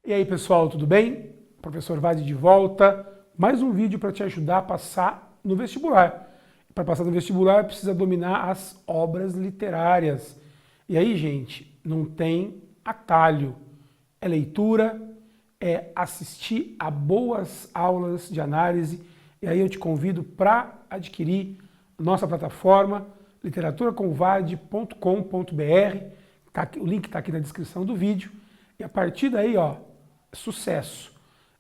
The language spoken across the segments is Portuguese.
E aí pessoal, tudo bem? Professor Vade de volta, mais um vídeo para te ajudar a passar no vestibular. Para passar no vestibular precisa dominar as obras literárias. E aí gente, não tem atalho, é leitura, é assistir a boas aulas de análise. E aí eu te convido para adquirir nossa plataforma literaturaconvade.com.br, o link está aqui na descrição do vídeo. E a partir daí, ó, sucesso.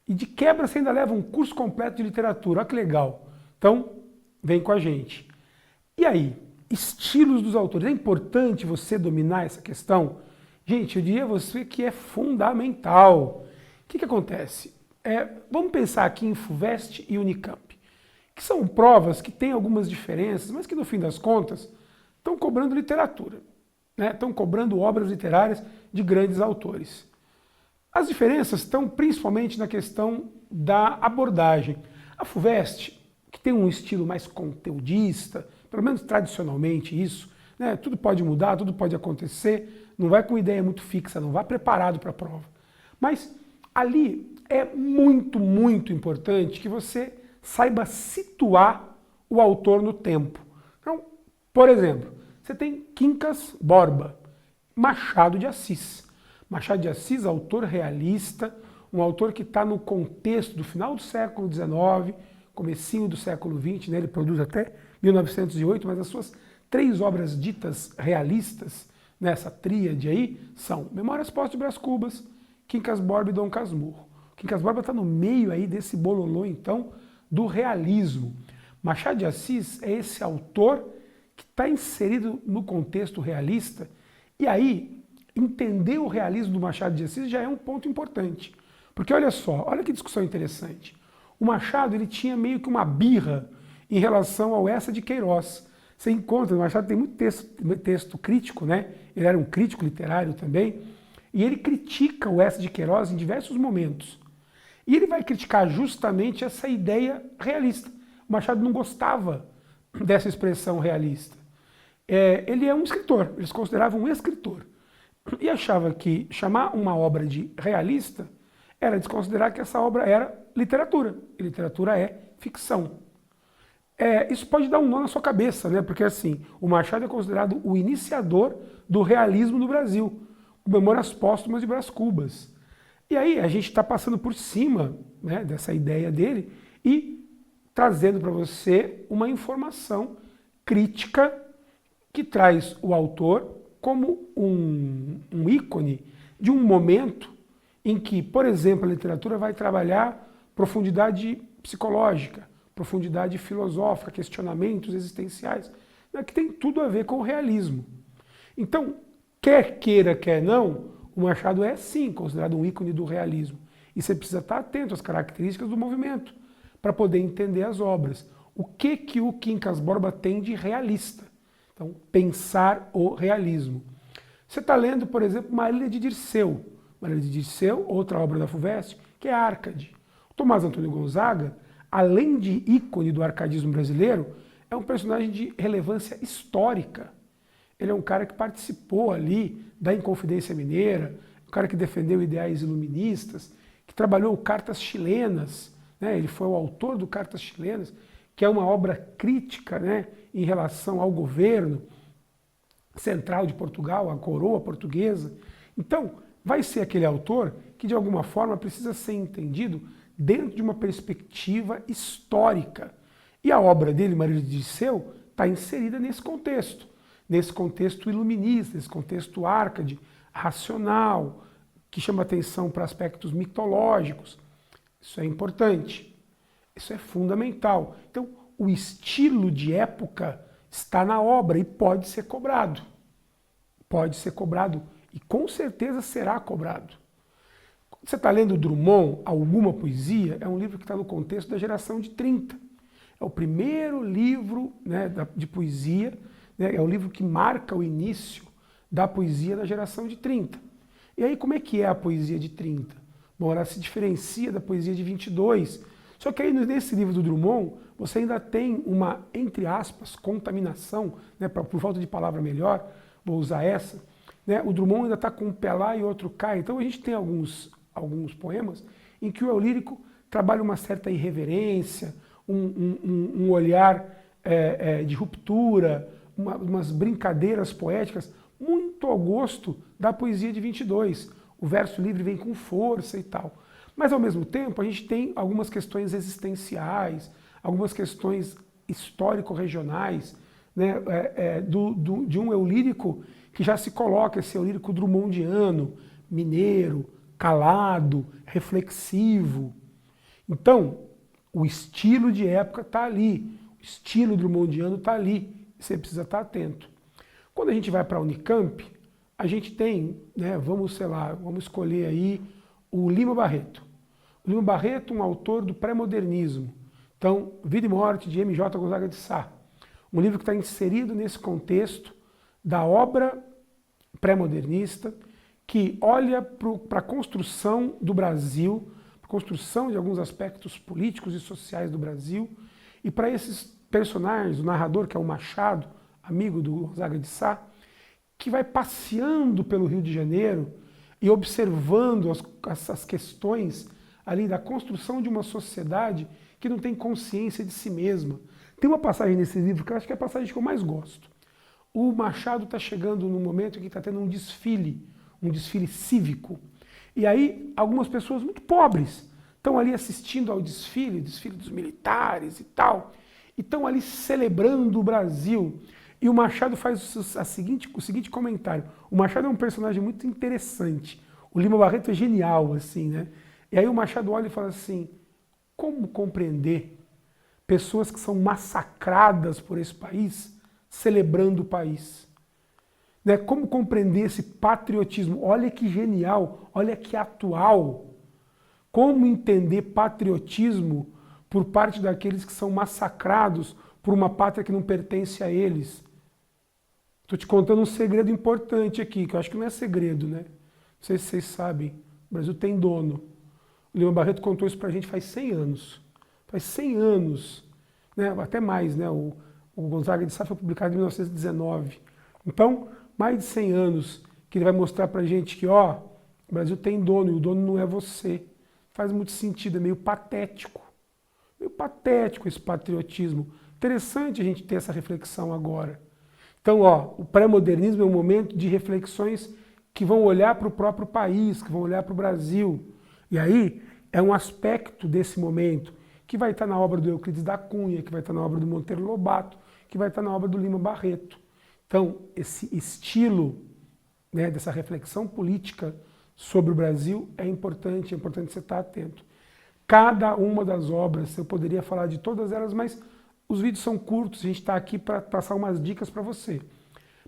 E de quebra você ainda leva um curso completo de literatura, olha que legal. Então, vem com a gente. E aí, estilos dos autores, é importante você dominar essa questão? Gente, eu diria a você que é fundamental. O que acontece? Vamos pensar aqui em FUVEST e Unicamp, que são provas que têm algumas diferenças, mas que no fim das contas estão cobrando literatura, né? Estão cobrando obras literárias de grandes autores. As diferenças estão principalmente na questão da abordagem. A FUVEST, que tem um estilo mais conteudista, pelo menos tradicionalmente isso, né? Tudo pode mudar, tudo pode acontecer, não vai com ideia muito fixa, não vai preparado para a prova. Mas ali é muito, muito importante que você saiba situar o autor no tempo. Então, por exemplo, você tem Quincas Borba, Machado de Assis. Machado de Assis, autor realista, um autor que está no contexto do final do século XIX, comecinho do século XX, né? Ele produz até 1908, mas as suas três obras ditas realistas, nessa tríade aí, são Memórias Póstumas de Brás Cubas, Quincas Borba e Dom Casmurro. Quincas Borba está no meio aí desse bololô, então, do realismo. Machado de Assis é esse autor que está inserido no contexto realista, e aí entender o realismo do Machado de Assis já é um ponto importante. Porque olha só, olha que discussão interessante. O Machado ele tinha meio que uma birra em relação ao Eça de Queiroz. Você encontra, o Machado tem muito texto crítico, né? Ele era um crítico literário também, e ele critica o Eça de Queiroz em diversos momentos. E ele vai criticar justamente essa ideia realista. O Machado não gostava dessa expressão realista. Ele é um escritor, eles consideravam um escritor. E achava que chamar uma obra de realista era desconsiderar que essa obra era literatura. E literatura é ficção. Isso pode dar um nó na sua cabeça, né? Porque assim, o Machado é considerado o iniciador do realismo no Brasil, com Memórias Póstumas de Brás Cubas. E aí a gente está passando por cima, né, dessa ideia dele e trazendo para você uma informação crítica que traz o autor como um ícone de um momento em que, por exemplo, a literatura vai trabalhar profundidade psicológica, profundidade filosófica, questionamentos existenciais, né, que tem tudo a ver com o realismo. Então, quer queira, quer não, o Machado é sim considerado um ícone do realismo. E você precisa estar atento às características do movimento para poder entender as obras. O que o Quincas Borba tem de realista? Então, pensar o realismo. Você está lendo, por exemplo, Marília de Dirceu. Marília de Dirceu, outra obra da FUVEST, que é Árcade. O Tomás Antônio Gonzaga, além de ícone do arcadismo brasileiro, é um personagem de relevância histórica. Ele é um cara que participou ali da Inconfidência Mineira, um cara que defendeu ideais iluministas, que trabalhou Cartas Chilenas, né? Ele foi o autor do Cartas Chilenas, que é uma obra crítica, né, em relação ao governo central de Portugal, a coroa portuguesa. Então, vai ser aquele autor que, de alguma forma, precisa ser entendido dentro de uma perspectiva histórica. E a obra dele, Marília de Dirceu, está inserida nesse contexto iluminista, nesse contexto árcade, racional, que chama atenção para aspectos mitológicos. Isso é importante. Isso é fundamental. Então, o estilo de época está na obra e pode ser cobrado. Pode ser cobrado e com certeza será cobrado. Quando você está lendo Drummond, Alguma Poesia, é um livro que está no contexto da geração de 30. É o primeiro livro, né, de poesia, né, é o livro que marca o início da poesia na geração de 30. E aí, como é que é a poesia de 30? Bom, ela se diferencia da poesia de 22. Só que aí nesse livro do Drummond, você ainda tem uma, entre aspas, contaminação, né, por falta de palavra melhor, vou usar essa, né, o Drummond ainda está com um pé lá e outro cá, então a gente tem alguns alguns poemas, em que o eu lírico trabalha uma certa irreverência, um olhar de ruptura, umas brincadeiras poéticas, muito ao gosto da poesia de 22. O verso livre vem com força e tal. Mas, ao mesmo tempo, a gente tem algumas questões existenciais, algumas questões histórico-regionais, né, de um eu lírico que já se coloca, esse eu lírico drummondiano, mineiro, calado, reflexivo. Então, o estilo de época está ali, o estilo drummondiano está ali, você precisa estar atento. Quando a gente vai para a Unicamp, a gente tem, né, vamos escolher aí o Lima Barreto. O Lima Barreto, um autor do pré-modernismo. Então, Vida e Morte, de M.J. Gonzaga de Sá. Um livro que está inserido nesse contexto da obra pré-modernista, que olha para a construção do Brasil, para a construção de alguns aspectos políticos e sociais do Brasil, e para esses personagens, o narrador, que é o Machado, amigo do Gonzaga de Sá, que vai passeando pelo Rio de Janeiro e observando as questões ali da construção de uma sociedade que não tem consciência de si mesma. Tem uma passagem nesse livro que eu acho que é a passagem que eu mais gosto. O Machado está chegando num momento em que está tendo um desfile cívico. E aí algumas pessoas muito pobres estão ali assistindo ao desfile dos militares e tal, e estão ali celebrando o Brasil. E o Machado faz o seguinte comentário. O Machado é um personagem muito interessante. O Lima Barreto é genial, assim, né? E aí o Machado olha e fala assim, como compreender pessoas que são massacradas por esse país, celebrando o país? Né? Como compreender esse patriotismo? Olha que genial, olha que atual. Como entender patriotismo por parte daqueles que são massacrados por uma pátria que não pertence a eles? Estou te contando um segredo importante aqui, que eu acho que não é segredo, né? Não sei se vocês sabem, o Brasil tem dono. O Lima Barreto contou isso pra gente faz 100 anos. Faz 100 anos, né? Até mais, né? O Gonzaga de Sá foi publicado em 1919. Então, mais de 100 anos que ele vai mostrar pra gente que, ó, o Brasil tem dono e o dono não é você. Faz muito sentido, é meio patético. Meio patético esse patriotismo. Interessante a gente ter essa reflexão agora. Então, ó, o pré-modernismo é um momento de reflexões que vão olhar para o próprio país, que vão olhar para o Brasil. E aí é um aspecto desse momento que vai estar na obra do Euclides da Cunha, que vai estar na obra do Monteiro Lobato, que vai estar na obra do Lima Barreto. Então, esse estilo, né, dessa reflexão política sobre o Brasil é importante você estar atento. Cada uma das obras, eu poderia falar de todas elas, mas os vídeos são curtos, a gente está aqui para passar umas dicas para você.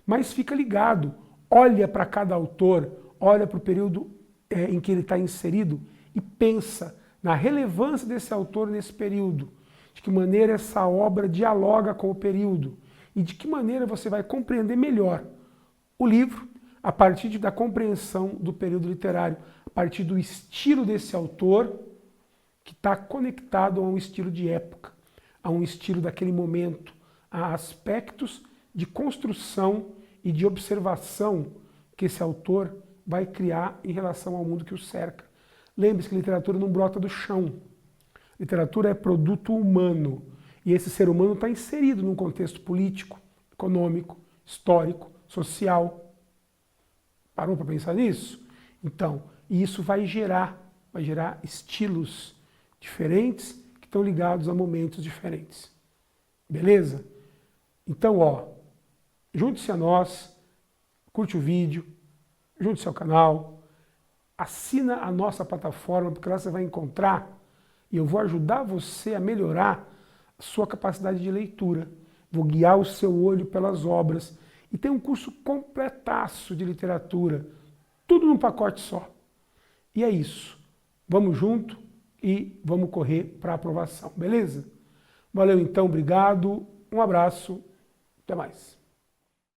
Mas fica ligado, olha para cada autor, olha para o período em que ele está inserido e pensa na relevância desse autor nesse período, de que maneira essa obra dialoga com o período e de que maneira você vai compreender melhor o livro a partir da compreensão do período literário, a partir do estilo desse autor que está conectado a um estilo de época, a um estilo daquele momento, a aspectos de construção e de observação que esse autor vai criar em relação ao mundo que o cerca. Lembre-se que literatura não brota do chão. Literatura é produto humano. E esse ser humano está inserido num contexto político, econômico, histórico, social. Parou para pensar nisso? Então, isso vai gerar estilos diferentes que estão ligados a momentos diferentes. Beleza? Então, ó, junte-se a nós, curte o vídeo, junte-se ao canal, assina a nossa plataforma, porque lá você vai encontrar e eu vou ajudar você a melhorar a sua capacidade de leitura. Vou guiar o seu olho pelas obras. E tem um curso completaço de literatura, tudo num pacote só. E é isso. Vamos junto e vamos correr para a aprovação, beleza? Valeu então, obrigado, um abraço, até mais.